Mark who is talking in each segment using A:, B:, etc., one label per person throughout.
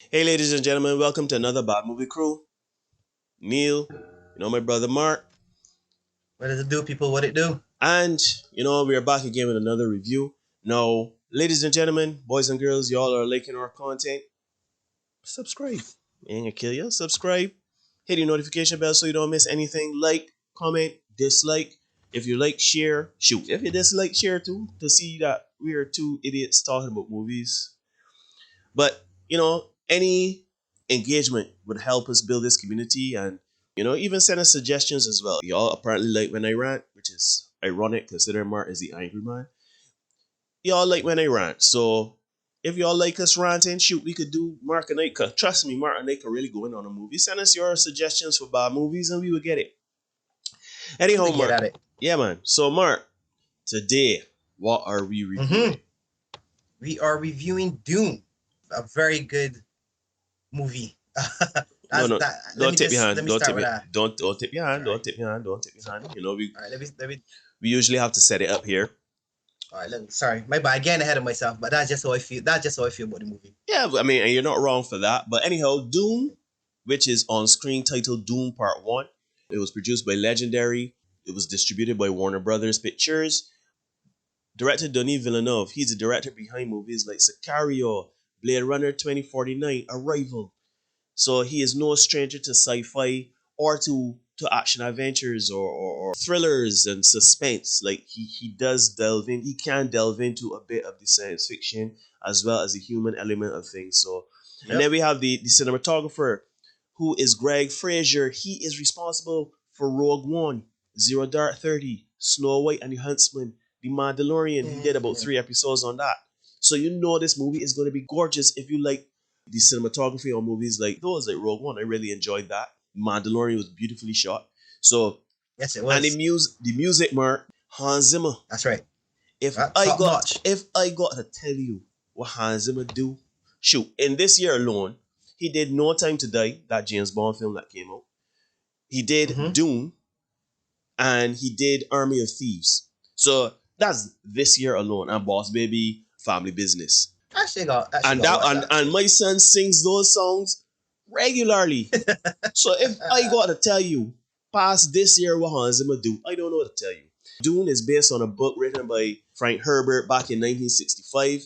A: Hey, ladies and gentlemen, welcome to another Bad Movie Crew. Neil, my brother Mark,
B: What does it do, people? What it do?
A: and we are back again with another review. Now, ladies and gentlemen, boys and girls, y'all are liking our content. Subscribe. Ain't gonna kill you. Subscribe. Hit the notification bell so you don't miss anything. Like, comment, dislike. If you like, share. Shoot. If you dislike, share too. To see that we are two idiots talking about movies. But, any engagement would help us build this community and, even send us suggestions as well. Y'all apparently like when I rant, which is ironic considering Mark is the angry man. Y'all like when I rant. So if y'all like us ranting, shoot, we could do Mark and I. Trust me, Mark and I could really go in on a movie. Send us your suggestions for bad movies and we will get it. Anyhow,
B: We get
A: Mark.
B: at it.
A: Yeah, man. So, Mark, today, what are we
B: hmm
A: reviewing?
B: We are reviewing Dune, a very good movie.
A: No,
B: That's
A: no,
B: that. Let
A: don't
B: me
A: tip your
B: just let
A: hand.
B: me start with that.
A: Don't tip your hand.
B: All
A: Don't
B: right.
A: tip your hand. Don't tip your hand. You know we
B: All right. Let me.
A: we usually have to set it up here.
B: All right. Let me. Sorry, my bad. Getting ahead of myself, but that's just how I feel. That's just how I feel about the movie.
A: Yeah, I mean, and you're not wrong for that. But anyhow, Dune, which is on screen titled Dune Part One, it was produced by Legendary. It was distributed by Warner Brothers Pictures. Director Denis Villeneuve. He's the director behind movies like Sicario, Blade Runner 2049, Arrival. So he is no stranger to sci-fi or to action adventures or thrillers and suspense. Like he does delve in, he can delve into a bit of the science fiction as well as the human element of things. So and then
B: Yep.
A: we have the cinematographer who is Greg Fraser. He is responsible for Rogue One, Zero Dark 30, Snow White and the Huntsman, The Mandalorian. He did about
B: Mhm.
A: 3 episodes on that. So you know this movie is going to be gorgeous if you like the cinematography on movies like those, like Rogue One. I really enjoyed that. Mandalorian was beautifully shot. So,
B: Yes, it
A: and
B: was.
A: the music, Mark, Hans Zimmer.
B: That's right.
A: If I
B: Top
A: got
B: notch.
A: if I got to tell you what Hans Zimmer do, shoot, in this year alone, he did No Time to Die, that James Bond film that came out. He did
B: hmm
A: Dune, and he did Army of Thieves. So that's this year alone. And Boss Baby, Family Business.
B: Actually
A: And
B: got
A: that
B: watch that.
A: and my son sings those songs regularly. So if I got to tell you, past this year what Hans Zimmer do, I don't know what to tell you. Dune is based on a book written by Frank Herbert back in 1965.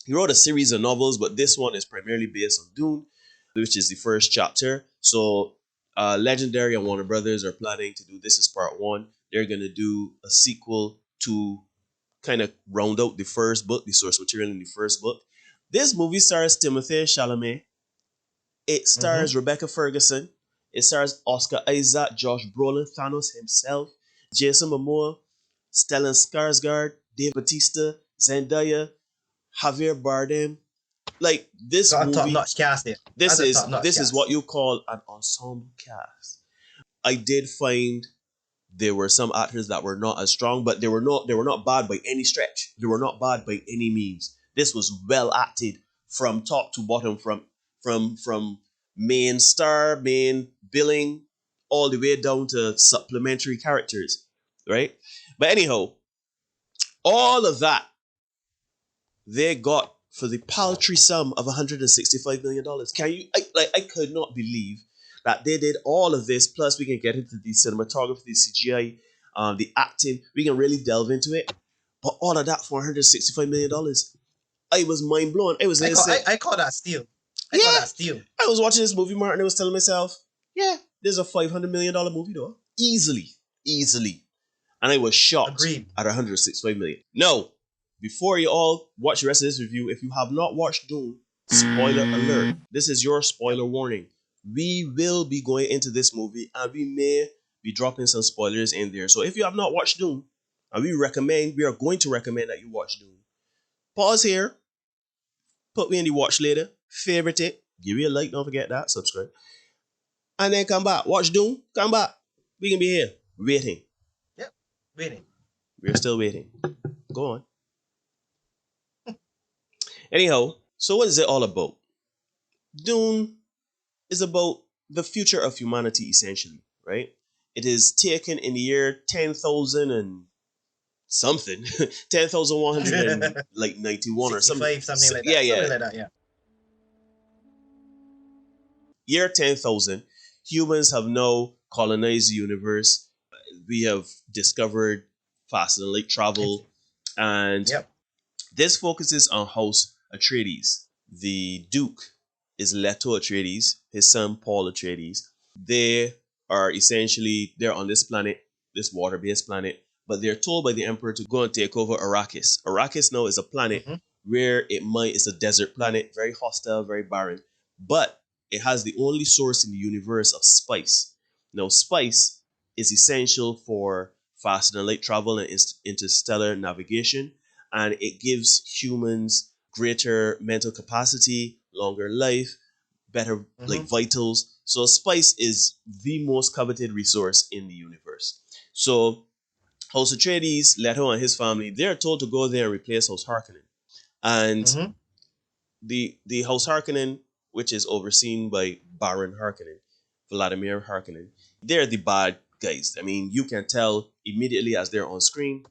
A: He wrote a series of novels, but this one is primarily based on Dune, which is the first chapter. So Legendary and Warner Brothers are planning to do this as part one. They're gonna do a sequel to kind of round out the first book, the source material in the first book. This movie stars Timothée Chalamet. It
B: hmm
A: stars Rebecca Ferguson. It stars Oscar Isaac, Josh Brolin, Thanos himself, Jason Momoa, Stellan Skarsgård, Dave Bautista, Zendaya, Javier Bardem. Like this
B: Got a top
A: movie,
B: notch cast there.
A: this
B: That's a
A: is
B: top notch
A: this is what
B: cast.
A: you call an ensemble cast. I did find there were some actors that were not as strong, but they were not bad by any stretch. They were not bad by any means. This was well acted from top to bottom, from main star, main billing, all the way down to supplementary characters, right? But anyhow, all of that they got for the paltry sum of $165 million. Can you? I could not believe that they did all of this. Plus, we can get into the cinematography, the CGI, the acting. We can really delve into it. But all of that for $165 million. I was mind blown. I was listening.
B: I call that steal. I call
A: Yeah,
B: that steal.
A: I was watching this movie, Martin. I was telling myself, yeah, there's a $500 million movie though, easily, easily. And I was shocked
B: Agreed.
A: at 165 million. Now, before you all watch the rest of this review, if you have not watched Dune, spoiler alert. This is your
B: Yep.
A: spoiler warning. We will be going into this movie and we may be dropping some spoilers in there. So if you have not watched Dune, and we are going to recommend that you watch Dune. Pause here, put me in the watch later, favorite it, give me a like, don't forget that, subscribe. And then come back. Watch Dune, come back. We can be here, waiting.
B: Yep. Winning.
A: We're still waiting. Go on. Anyhow, so what is it all about? Dune is about the future of humanity, essentially, right? It is taken in the year 10,000 and something, 10,100 and like 91 or something.
B: 65, something like
A: Yeah,
B: that.
A: yeah.
B: Something like that, yeah.
A: Year 10,000, humans have now colonized the universe. We have discovered faster than light
B: It's,
A: travel, and
B: yep.
A: this focuses on House Atreides. The Duke is Leto Atreides, his son Paul Atreides. They are essentially they're on this planet, this water-based planet, but they're told by the Emperor to go and take over Arrakis. Arrakis now is a planet
B: Mm-hmm.
A: where it's a desert planet, very hostile, very barren, but it has the only source in the universe of spice. Now, spice is essential for faster than light travel and interstellar navigation, and it gives humans greater mental capacity, longer life, better
B: Mm-hmm.
A: like vitals. So spice is the most coveted resource in the universe. So House Atreides, Leto and his family, they're told to go there and replace House Harkonnen. And
B: Mm-hmm.
A: the House Harkonnen, which is overseen by Baron Harkonnen, Vladimir Harkonnen, they're the bad guys. I mean, you can tell immediately as they're on screen,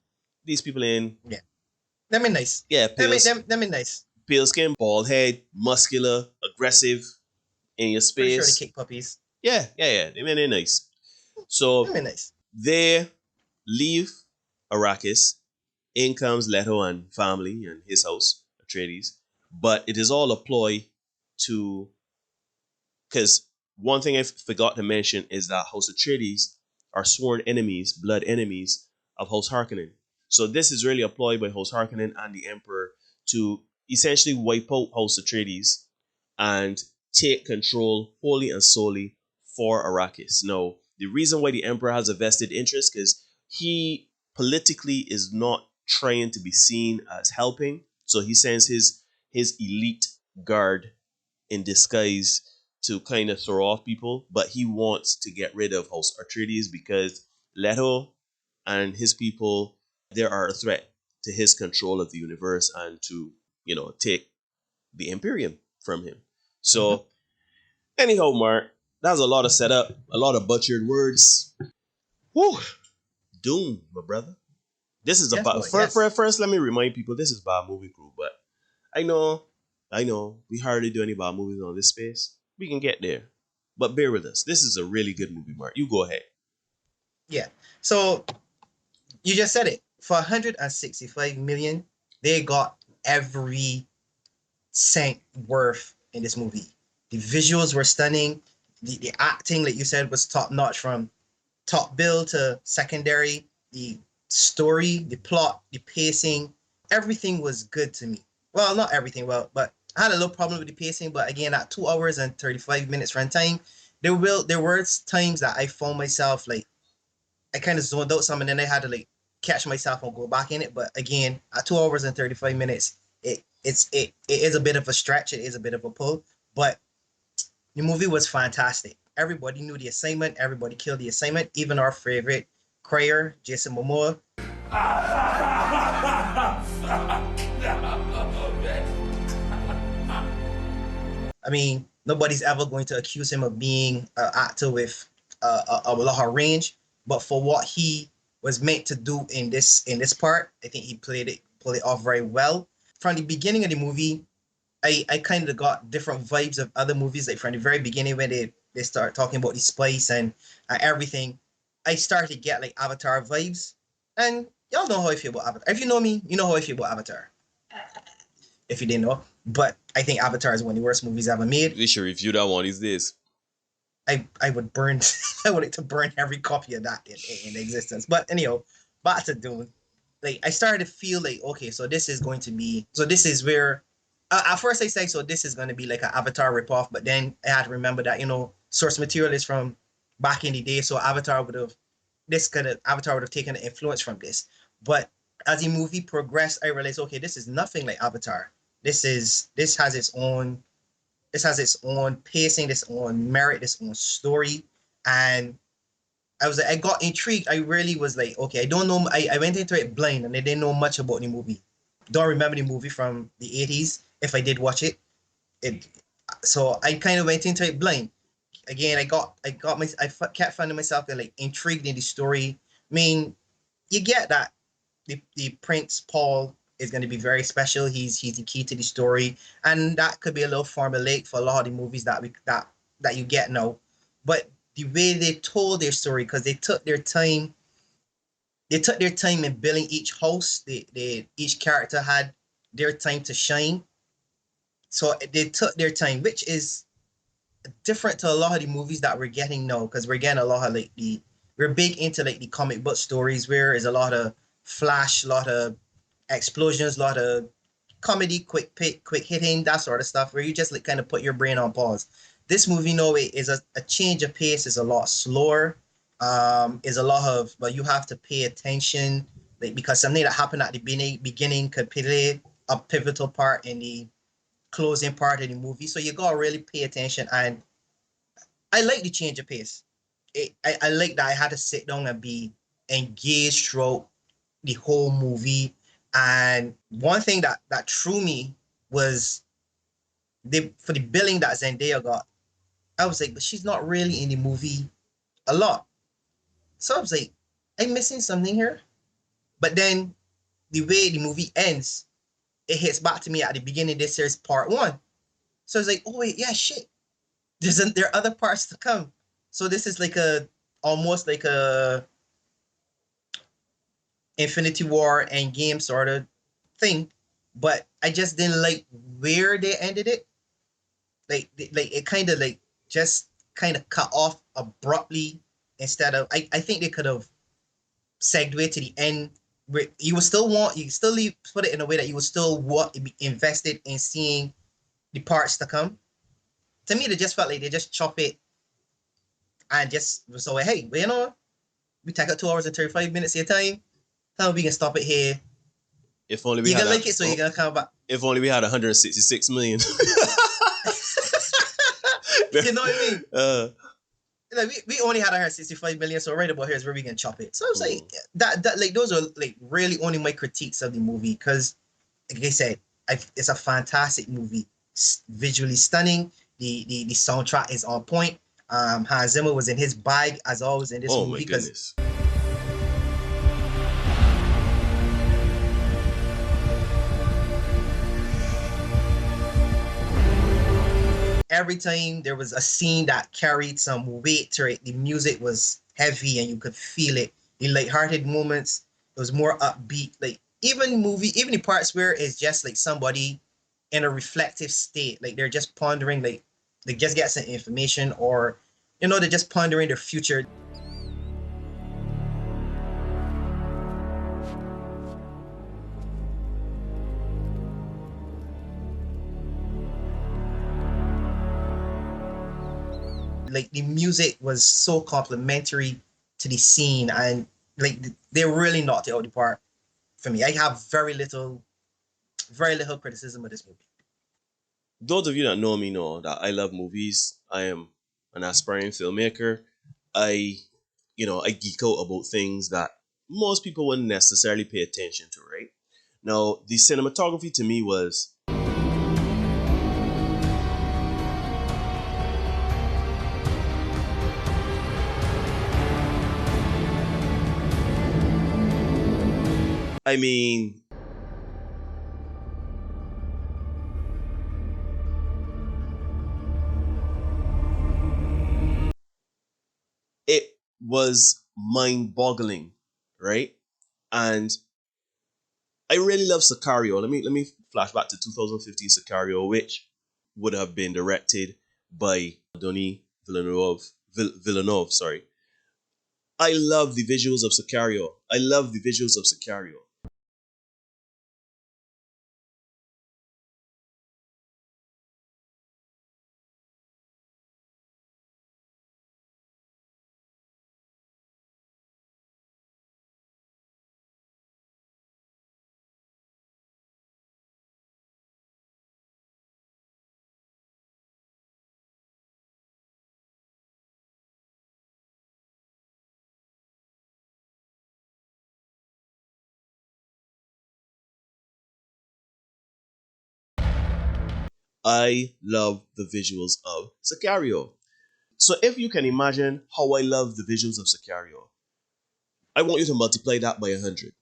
A: these people in,
B: Yeah. Them is nice.
A: yeah,
B: Them
A: pale,
B: is, them is nice.
A: pale skin, bald head, muscular, aggressive, in your
B: Pretty sure they
A: space.
B: kick puppies.
A: Yeah. They're nice. So
B: Them is nice.
A: they leave Arrakis. In comes Leto and family and his house, Atreides. But it is all a ploy to, because one thing I forgot to mention is that House Atreides are sworn enemies, blood enemies of House Harkonnen. So this is really a ploy by House Harkonnen and the Emperor to essentially wipe out House Atreides and take control wholly and solely for Arrakis. Now, the reason why the Emperor has a vested interest because he politically is not trying to be seen as helping, so he sends his elite guard in disguise to kind of throw off people, but he wants to get rid of House Atreides because Leto and his people there are a threat to his control of the universe and to take the Imperium from him.
B: Mm-hmm.
A: So anyhow, Mark, that was a lot of setup, a lot of butchered words. Whew, Doom, my brother. This is
B: Yes,
A: about
B: boy. Yes.
A: first. Let me remind people this is about movie crew, but I know, I know, we hardly do any about movies on this space. We can get there, but bear with us. This is a really good movie, Mark. You go ahead.
B: Yeah. So you just said it. For 165 million, they got every cent worth in this movie. The visuals were stunning. The acting, like you said, was top notch from top bill to secondary. The story, the plot, the pacing, everything was good to me. Well, not everything, well, but I had a little problem with the pacing. But again, at 2 hours and 35 minutes runtime, there were times that I found myself like I kind of zoned out some, and then I had to like catch myself and go back in it. But again, at 2 hours and 35 minutes, it is a bit of a stretch. It is a bit of a pull, but the movie was fantastic. Everybody knew the assignment. Everybody killed the assignment. Even our favorite crier, Jason Momoa. I mean, nobody's ever going to accuse him of being an actor with a lot of range, but for what he was meant to do in this part, I think he played it off very well. From the beginning of the movie, I kind of got different vibes of other movies. Like from the very beginning when they start talking about the spice and everything, I started to get like Avatar vibes. And y'all know how I feel about Avatar. If you know me, you know how I feel about Avatar. If you didn't know, but I think Avatar is one of the worst movies ever made.
A: We should review that one these days.
B: I would burn. I would like to burn every copy of that in existence. But anyhow, back to Dune. Like I started to feel like okay, so this is going to be so this is where at first I say so this is going to be like an Avatar ripoff, but then I had to remember that source material is from back in the day, so Avatar would have taken the influence from this. But as the movie progressed, I realized okay, this is nothing like Avatar. This has its own pacing, its own merit, its own story, and I got intrigued. I really was like, okay, I don't know. I went into it blind and I didn't know much about the movie. Don't remember the movie from the 80s if I did watch it. It so I kind of went into it blind. Again, I kept finding myself like intrigued in the story. I mean, you get that the Prince Paul is going to be very special. He's the key to the story, and that could be a little formulaic for a lot of the movies that that you get now, but the way they told their story, because they took their time in building each house. Each character had their time to shine, so they took their time, which is different to a lot of the movies that we're getting now, because we're getting a lot of like the we're big into like the comic book stories where there's a lot of flash, a lot of explosions, a lot of comedy, quick pick, quick hitting, that sort of stuff, where you just like kind of put your brain on pause. This movie, no, it is a change of pace. Is a lot slower. Is a lot of, but you have to pay attention, like because something that happened at the beginning could play a pivotal part in the closing part of the movie. So you gotta really pay attention. And I like the change of pace. I like that I had to sit down and be engaged throughout the whole movie. And one thing that threw me was for the billing that Zendaya got. I was like, but she's not really in the movie a lot. So I was like, I'm missing something here. But then the way the movie ends, it hits back to me at the beginning. This here's part one. So I was like, oh wait, yeah, shit. There are other parts to come. So this is like a almost like a Infinity War Endgame sort of thing. But I just didn't like where they ended it. Like it kind of like just kind of cut off abruptly instead of I think they could have segued to the end where you still leave, put it in a way that you would still want to be invested in seeing the parts to come. To me, they just felt like they just chop it and just so hey, you know, we take out 2 hours and 35 minutes of your time. How we can stop it here?
A: If only we
B: You're
A: had
B: gonna
A: a
B: like it, so you're
A: oh,
B: gonna come back.
A: if only we had 166 million.
B: You know what I mean?
A: uh,
B: Like we only had 165 million, so right about here is where we can chop it. So I was like,
A: hmm.
B: that like those are like really only my critiques of the movie, because like I said, it's a fantastic movie, visually stunning. The soundtrack is on point. Hans Zimmer was in his bag as always in this
A: Oh my
B: movie, because
A: goodness.
B: every time there was a scene that carried some weight to it, the music was heavy and you could feel it. The light-hearted moments, it was more upbeat. Like even the parts where it's just like somebody in a reflective state, like they're just pondering, like they just get some information, or they're just pondering their future. Like the music was so complimentary to the scene, and like they really knocked it out of the park for me. I have very little criticism of this movie.
A: Those of you that know me know that I love movies. I am an aspiring filmmaker. I geek out about things that most people wouldn't necessarily pay attention to, right? Now, the cinematography to me was, I mean, it was mind boggling, right? And I really love Sicario. Let me flash back to 2015 Sicario, which would have been directed by Denis Villeneuve, sorry. I love the visuals of Sicario. I love the visuals of Sicario. I love the visuals of Sicario. So if you can imagine how I love the visuals of Sicario, I want you to multiply that by 100.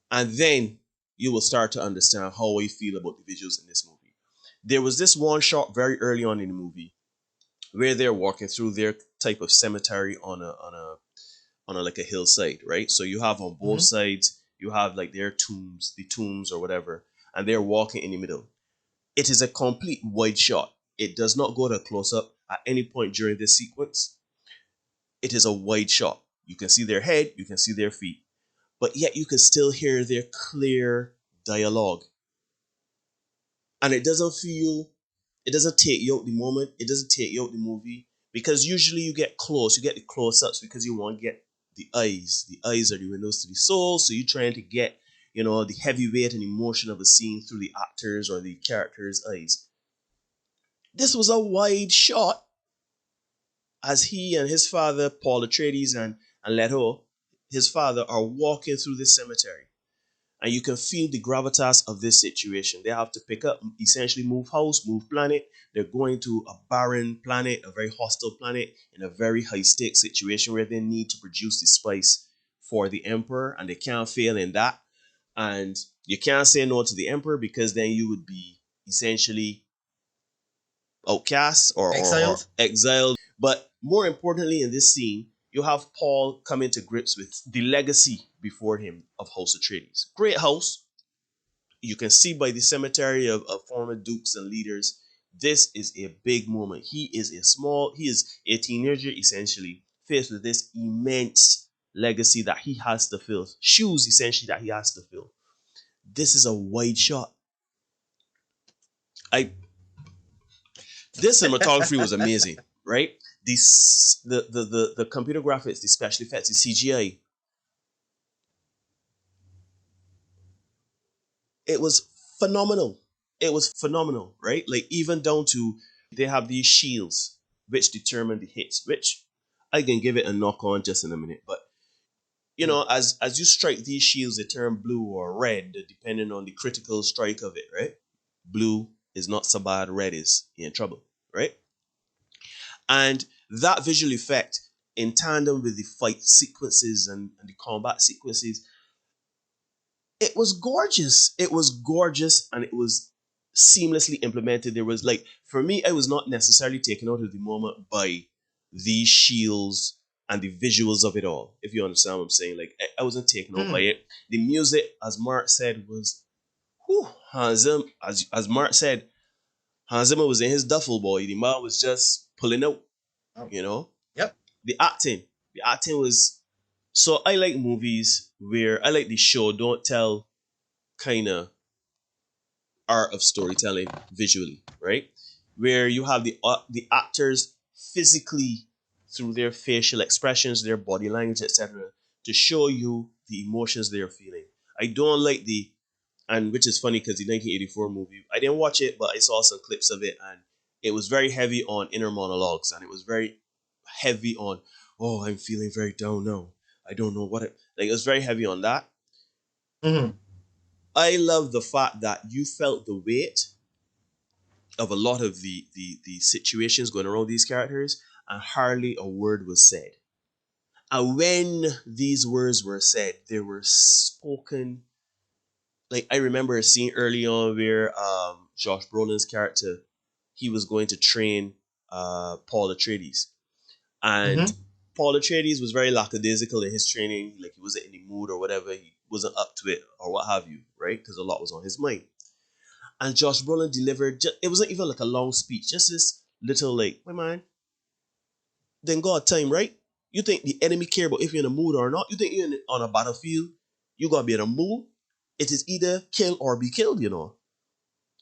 A: And then you will start to understand how I feel about the visuals in this movie. There was this one shot very early on in the movie where they're walking through their type of cemetery on a like a hillside, right? So you have on both
B: Mm-hmm.
A: sides, you have like their tombs, the tombs or whatever, and they're walking in the middle. It is a complete wide shot. It does not go to a close up at any point during this sequence. It is a wide shot. You can see their head, you can see their feet, but yet you can still hear their clear dialogue. And it doesn't take you out the moment, it doesn't take you out the movie, because usually you get the close ups because you want to get the eyes. The eyes are the windows to the soul, so you're trying to get, the heavy weight and emotion of a scene through the actors or the characters' eyes. This was a wide shot as he and his father, Paul Atreides and Leto, his father, are walking through this cemetery. And you can feel the gravitas of this situation. They have to pick up, essentially move house, move planet. They're going to a barren planet, a very hostile planet, in a very high stakes situation where they need to produce the spice for the Emperor, and they can't fail in that. And you can't say no to the Emperor because then you would be essentially outcast or
B: Exiled.
A: exiled. But more importantly, in this scene, you have Paul coming to grips with the legacy before him of House Atreides. Great house. You can see by the cemetery of former dukes and leaders, this is a big moment. He is a teenager essentially, faced with this immense legacy that he has to fill, shoes essentially that he has to fill. This is a wide shot. I This cinematography was amazing, right? The computer graphics, the special effects, the CGI, it was phenomenal. It was phenomenal, right? Like even down to they have these shields which determine the hits, which I can give it a knock on just in a minute. But
B: Mm.
A: as you strike these shields, they turn blue or red depending on the critical strike of it, right? Blue is not so bad, red is in trouble, right? And that visual effect in tandem with the fight sequences and the combat sequences, it was gorgeous. It was gorgeous and it was seamlessly implemented. There was like, for me, I was not necessarily taken out of the moment by these shields and the visuals of it all, if you understand what I'm saying. Like, I wasn't taken out by
B: Mm.
A: it. The music, as Mark said, was, whew, Hans Zimmer, as Mark said, Hans Zimmer was in his duffel, boy. The man was just pulling out,
B: Oh.
A: you know?
B: Yep.
A: The acting. The acting was, so I like movies where I like the show don't tell kind of art of storytelling visually, right? Where you have the actors physically through their facial expressions, their body language, etc., to show you the emotions they're feeling. I don't like the and which is funny because the 1984 movie, I didn't watch it, but I saw some clips of it, and it was very heavy on inner monologues, and it was very heavy on, oh, I'm feeling very down now. I don't know what it like. It was very heavy on that.
B: Mm-hmm.
A: I love the fact that you felt the weight of a lot of the situations going around these characters, and hardly a word was said. And when these words were said, they were spoken. Like I remember a scene early on where Josh Brolin's character, he was going to train Paul Atreides, and
B: Mm-hmm.
A: Paul Atreides was very lackadaisical in his training. Like he wasn't in the mood or whatever. He wasn't up to it or what have you, right? Because a lot was on his mind. And Josh Brolin delivered. It wasn't even like a long speech. Just this little like, "Wait, man, then God time, right? You think the enemy care about if you're in a mood or not? You think you're on a battlefield? You gotta be in a mood. It is either kill or be killed.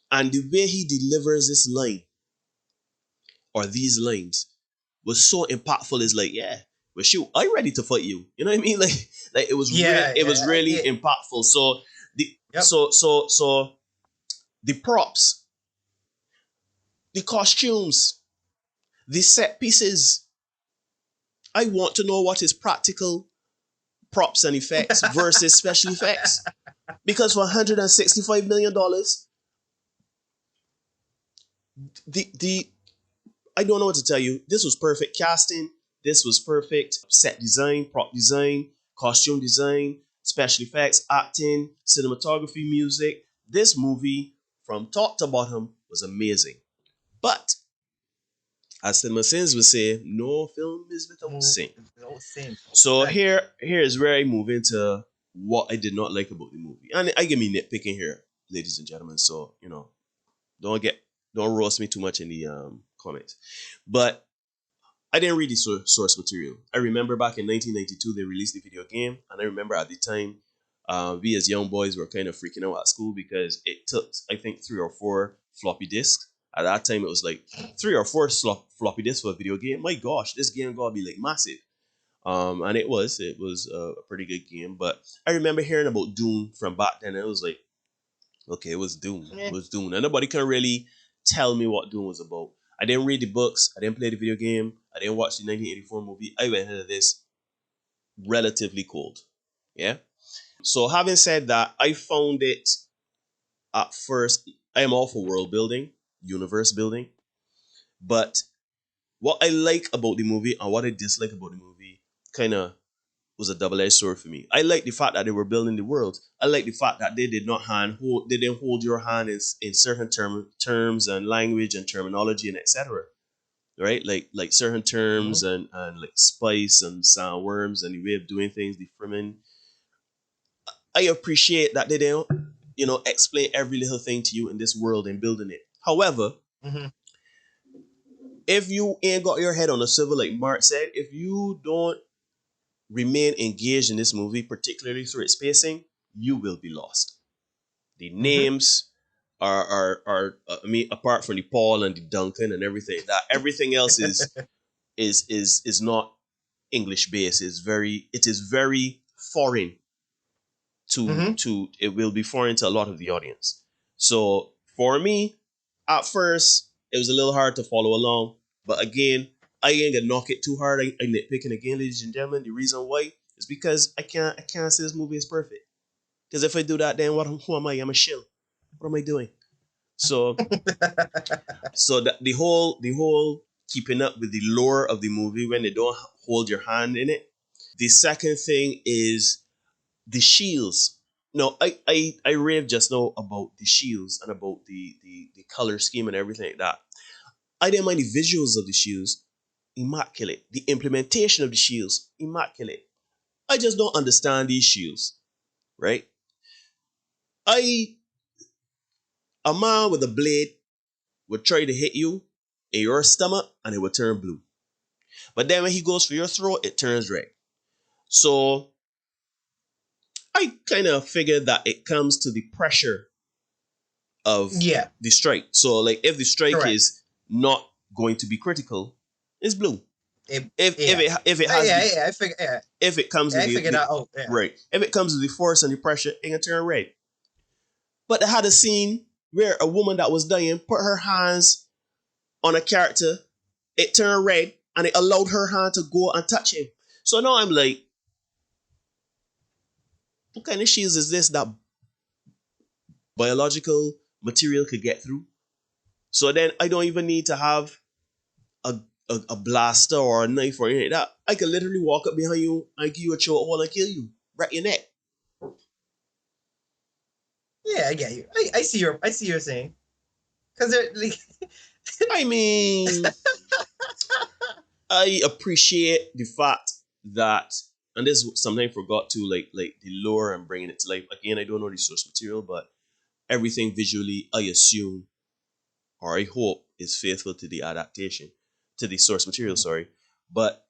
A: And the way he delivers this line or these lines was so impactful. Is like, yeah, well, shoot, I'm ready to fight you. You know what I mean? Like it was real.
B: Yeah.
A: It was
B: Yeah.
A: really impactful. So the
B: Yep.
A: so the props, the costumes, the set pieces. I want to know what is practical props and effects versus special effects. Because for $165 million, the I don't know what to tell you. This was perfect casting. This was perfect set design, prop design, costume design, special effects, acting, cinematography, music. This movie, from top to bottom, was amazing. But As Cinema Sins would say, no film is without
B: Move,
A: sin.
B: no sin.
A: So
B: Right.
A: here is where I move into what I did not like about the movie, and I give me nitpicking here, ladies and gentlemen. So don't get don't roast me too much in the comments. But I didn't read the source material. I remember back in 1992 they released the video game, and I remember at the time, we as young boys were kind of freaking out at school because it took I think 3 or 4 floppy disks. At that time, it was like 3 or 4 floppy disks for a video game. My gosh, this game gotta be like massive. And it was a pretty good game. But I remember hearing about Dune from back then. And it was like, okay, it was Dune. It
B: Yeah.
A: was Dune, and nobody can really tell me what Dune was about. I didn't read the books. I didn't play the video game. I didn't watch the 1984 movie. I went into this relatively cold. Yeah. So having said that, I found it at first. I am all for world building, universe building, but what I like about the movie and what I dislike about the movie kind of was a double-edged sword for me. I like the fact that they were building the world. I like the fact that they did not they didn't hold your hand in certain terms and language and terminology and etc. Right? Like certain terms
B: Mhm.
A: and like spice and sandworms and the way of doing things, the framing. I appreciate that they didn't, explain every little thing to you in this world and building it. However,
B: Mhm.
A: if you ain't got your head on a swivel, like Mark said, if you don't remain engaged in this movie, particularly through its pacing, you will be lost. The
B: Mhm.
A: names are I mean, apart from the Paul and the Duncan and everything, that everything else is not English based. It is very foreign
B: Mhm.
A: to it will be foreign to a lot of the audience. So for me, at first it was a little hard to follow along, but again, I ain't gonna knock it too hard. I nitpicking again, ladies and gentlemen. The reason why is because I can't say this movie is perfect. Because if I do that, then who am I? I'm a shill. What am I doing? So the whole keeping up with the lore of the movie when they don't hold your hand in it. The second thing is the shields. No, I raved just now about the shields and about the color scheme and everything like that. I didn't mind the visuals of the shields, immaculate. The implementation of the shields, immaculate. I just don't understand these shields, right? I A man with a blade would try to hit you in your stomach and it would turn blue. But then when he goes for your throat, it turns red. So I kind of figured that it comes to the pressure of
B: Yeah.
A: the strike. So like if the strike
B: Correct.
A: is not going to be critical, it's blue.
B: It,
A: If
B: yeah.
A: it if it has
B: Yeah.
A: the
B: Yeah. I figure. Yeah.
A: if it comes
B: Yeah,
A: with
B: I figured
A: the
B: that out. Yeah.
A: right, if it comes with the force and the pressure, it can turn red. But they had a scene where a woman that was dying put her hands on a character, it turned red, and it allowed her hand to go and touch him. So now I'm like, what kind of shields is this that biological material could get through? So then I don't even need to have a, a blaster or a knife or anything like that. I could literally walk up behind you and give you a chokehold and kill you right in your neck.
B: Yeah. I get you. I see your saying. Because they're like.
A: I mean, I appreciate the fact that, and this is something I forgot to like the lore and bringing it to life. Again, I don't know the source material, but everything visually, I assume or I hope is faithful to the adaptation, to the source material. Sorry, but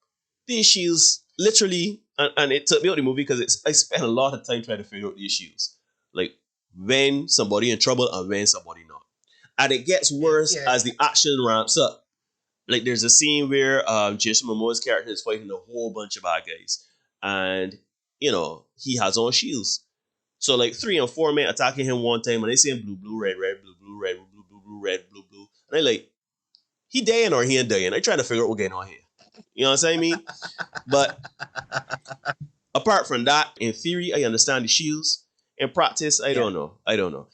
A: the issues literally, and it took me out of the movie because I spent a lot of time trying to figure out the issues, like when somebody in trouble and when somebody not, and it gets worse
B: Yeah.
A: as the action ramps up. Like there's a scene where Jason Momoa's character is fighting a whole bunch of bad guys, and he has on shields. So like 3 and 4 men attacking him one time, and they saying blue, blue, red, red, blue, blue, red, blue, blue, blue, red, blue, blue, and I like he dying or he ain't dying. I trying to figure out what's going on here. You know what I'm saying? Me, but apart from that, in theory, I understand the shields. In practice, I
B: Yeah.
A: don't know. I don't know.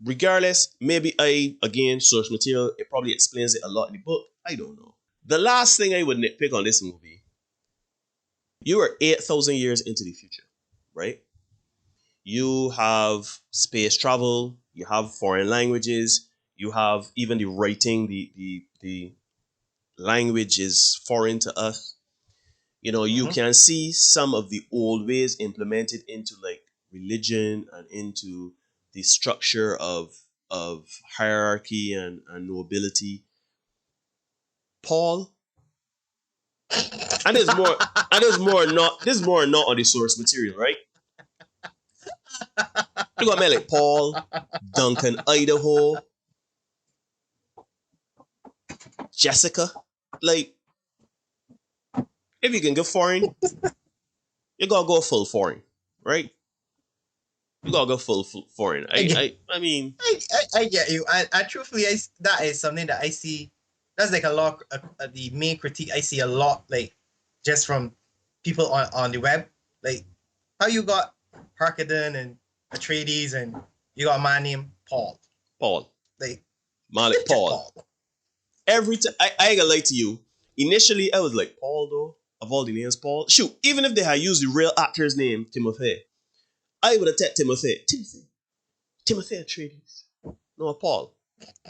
A: Regardless, maybe again source material. It probably explains it a lot in the book. I don't know. The last thing I would nitpick on this movie, you are 8,000 years into the future, right? You have space travel, you have foreign languages, you have even the writing, the language is foreign to us. You
B: Mm-hmm.
A: can see some of the old ways implemented into like religion and into the structure of hierarchy and nobility. Paul, and there's more not on the source material, right? You got men like Paul, Duncan, Idaho, Jessica. Like, if you can go foreign, you gotta go full foreign, right? You gotta go full foreign.
B: I get,
A: I mean,
B: I get you. I truthfully, that is something that I see. That's like a lot. The main critique I see a lot, like just from people on the web, like how you got Harkadon and Atreides, and you got a man named Paul.
A: Paul,
B: Like
A: Malik,
B: just
A: Paul.
B: Paul.
A: Every time I ain't gonna lie to you. Initially, I was like Paul though. Of all the names, Paul. Shoot, even if they had used the real actor's name, Timothy, I would have taken Timothy Atreides. No, Paul.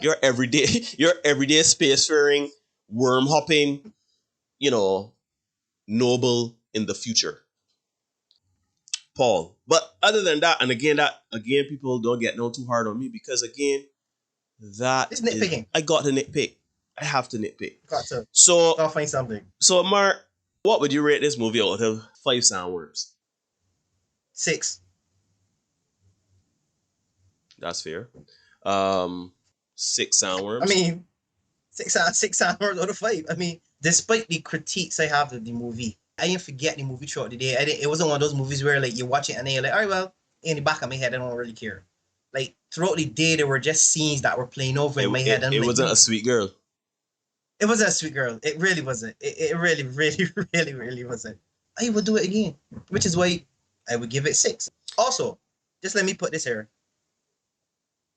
A: You're everyday, you're everyday spacefaring, worm hopping, you know, noble in the future. Paul. But other than that, and again, people don't get no too hard on me because again, that
B: It's
A: is
B: nitpicking.
A: I got to nitpick. I have to nitpick.
B: Got to
A: So
B: gotta find something.
A: so Mark, what would you rate this movie out of 5 soundworms?
B: 6.
A: That's fair. Um, six
B: I
A: soundworms.
B: mean, 6 hours out of 5. I mean, despite the critiques I have of the movie, I didn't forget the movie throughout the day. It wasn't one of those movies where like you watch it and then you're like, all right, well, in the back of my head, I don't really care. Like throughout the day, there were just scenes that were playing over
A: It,
B: in my head.
A: it,
B: And
A: it
B: I'm like,
A: wasn't a sweet girl.
B: it wasn't a sweet girl. It really wasn't. It really, really, really, really wasn't. I would do it again, which is why I would give it 6. Also, just let me put this here: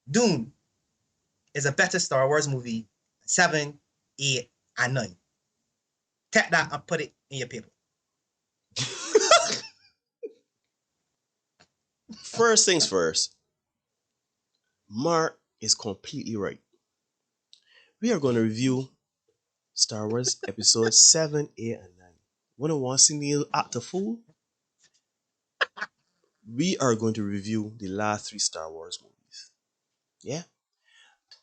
B: Dune is a better Star Wars movie. 7, 8, and 9. Take that and put it in your paper.
A: First things first, Mark is completely right. We are going to review Star Wars Episode 7, 8, and 9. When I want to see Neil act a fool, we are going to review the last 3 Star Wars movies. Yeah.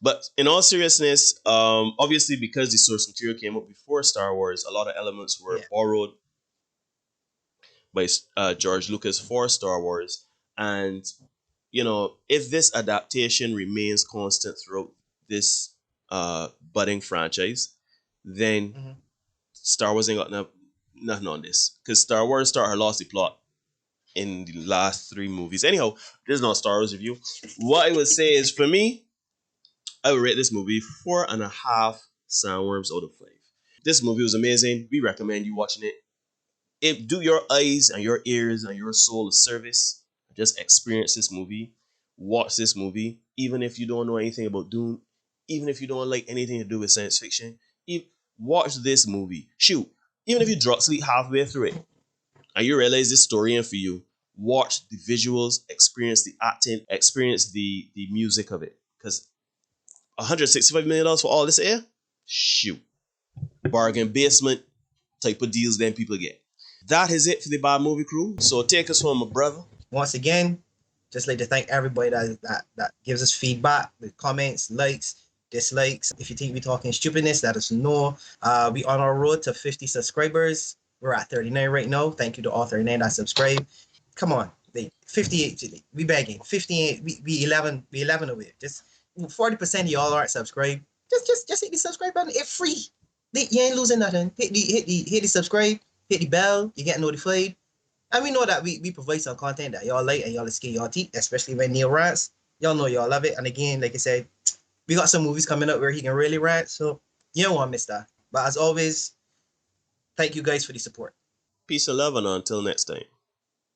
A: But in all seriousness, obviously because the source material came up before Star Wars, a lot of elements were
B: Yeah.
A: borrowed by George Lucas for Star Wars. And, if this adaptation remains constant throughout this budding franchise, then
B: Mm-hmm.
A: Star Wars ain't got nothing on this. Because Star Wars started lost the plot in the last 3 movies. Anyhow, this is not a Star Wars review. What I would say is for me, I would rate this movie 4.5 soundworms out of 5. This movie was amazing. We recommend you watching it. If do your eyes and your ears and your soul a service, just experience this movie. Watch this movie, even if you don't know anything about Dune, even if you don't like anything to do with science fiction. If, watch this movie. Shoot, even if you drop sleep halfway through it and you realize this story ain't for you, watch the visuals, experience the acting, experience the music of it. Because $165 million for all this air? Shoot. Bargain basement type of deals then people get. That is it for the Bad Movie Crew. So take us home, my brother.
B: Once again, just like to thank everybody that gives us feedback with comments, likes, dislikes. If you think we're talking stupidness, let us know. We on our road to 50 subscribers. We're at 39 right now. Thank you to all 39 that subscribe. Come on, like 58. We begging. 58. We 11 away. Just 40% of y'all aren't subscribed. Just hit the subscribe button. It's free. You ain't losing nothing. Hit the subscribe. Hit the bell. You get notified. And we know that we provide some content that y'all like and y'all skin y'all teeth, especially when Neil rants. Y'all know y'all love it. And again, like I said, we got some movies coming up where he can really rant. So you don't want to miss that. But as always, thank you guys for the support.
A: Peace and love, and until next time.